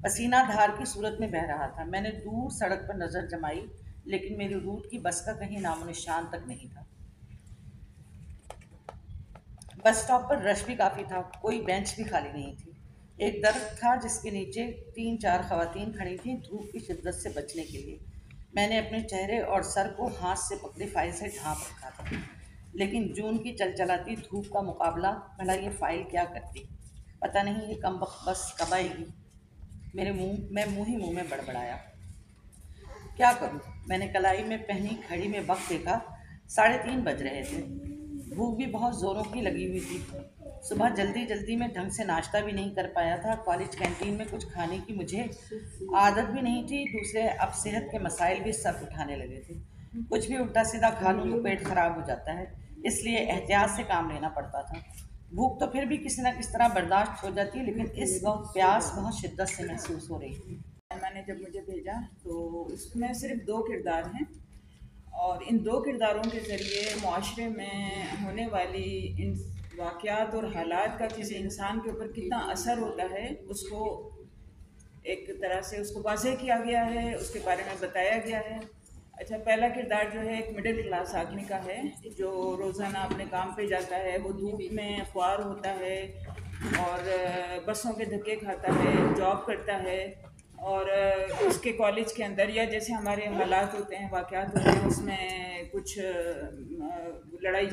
पसीना धार की सूरत में बह रहा था। मैंने दूर सड़क पर नज़र जमाई, लेकिन मेरी रूट की बस का कहीं नामो निशान तक नहीं था। बस स्टॉप पर रश भी काफ़ी था, कोई बेंच भी खाली नहीं थी। एक दरख्त था जिसके नीचे 3-4 खवातीन खड़ी थीं, धूप की शिद्दत से बचने के लिए। मैंने अपने चेहरे और सर को हाथ से पकड़ी फाइल से ढांप रखा था, लेकिन जून की चलचलाती धूप का मुकाबला, भला ये फाइल क्या करती। पता नहीं ये कमबख्त बस कब आएगी। मैं मुंह ही मुंह में बड़बड़ाया। क्या करूं? मैंने कलाई में पहनी घड़ी में वक्त देखा। 3:30 बज रहे थे। भूख भी बहुत ज़ोरों की लगी हुई थी। सुबह जल्दी जल्दी में ढंग से नाश्ता भी नहीं कर पाया था। कॉलेज कैंटीन में कुछ खाने की मुझे आदत भी नहीं थी। दूसरे, अब सेहत के मसाइल भी सर उठाने लगे थे। कुछ भी उल्टा सीधा खा लूँ तो पेट खराब हो जाता है, इसलिए एहतियात से काम लेना पड़ता था। भूख तो फिर भी किसी न किस तरह बर्दाश्त हो जाती है, लेकिन इस वक्त प्यास बहुत शिद्दत से महसूस हो रही थी। मैंने जब मुझे भेजा तो उसमें सिर्फ दो किरदार हैं, और इन दो किरदारों के ज़रिए माशरे में होने वाली इन वाक़यात और हालात का किसी इंसान के ऊपर कितना असर होता है, उसको एक तरह से उसको वाज़ेह किया गया है, उसके बारे में बताया गया है। अच्छा, पहला किरदार जो है एक मिडिल क्लास आदमी का है, जो रोज़ाना अपने काम पे जाता है। वो धूप में ख्वार होता है और बसों के धक्के खाता है, जॉब करता है। और उसके कॉलेज के अंदर या जैसे हमारे हालात होते हैं, वाक़यात होते हैं, उसमें कुछ लड़ाई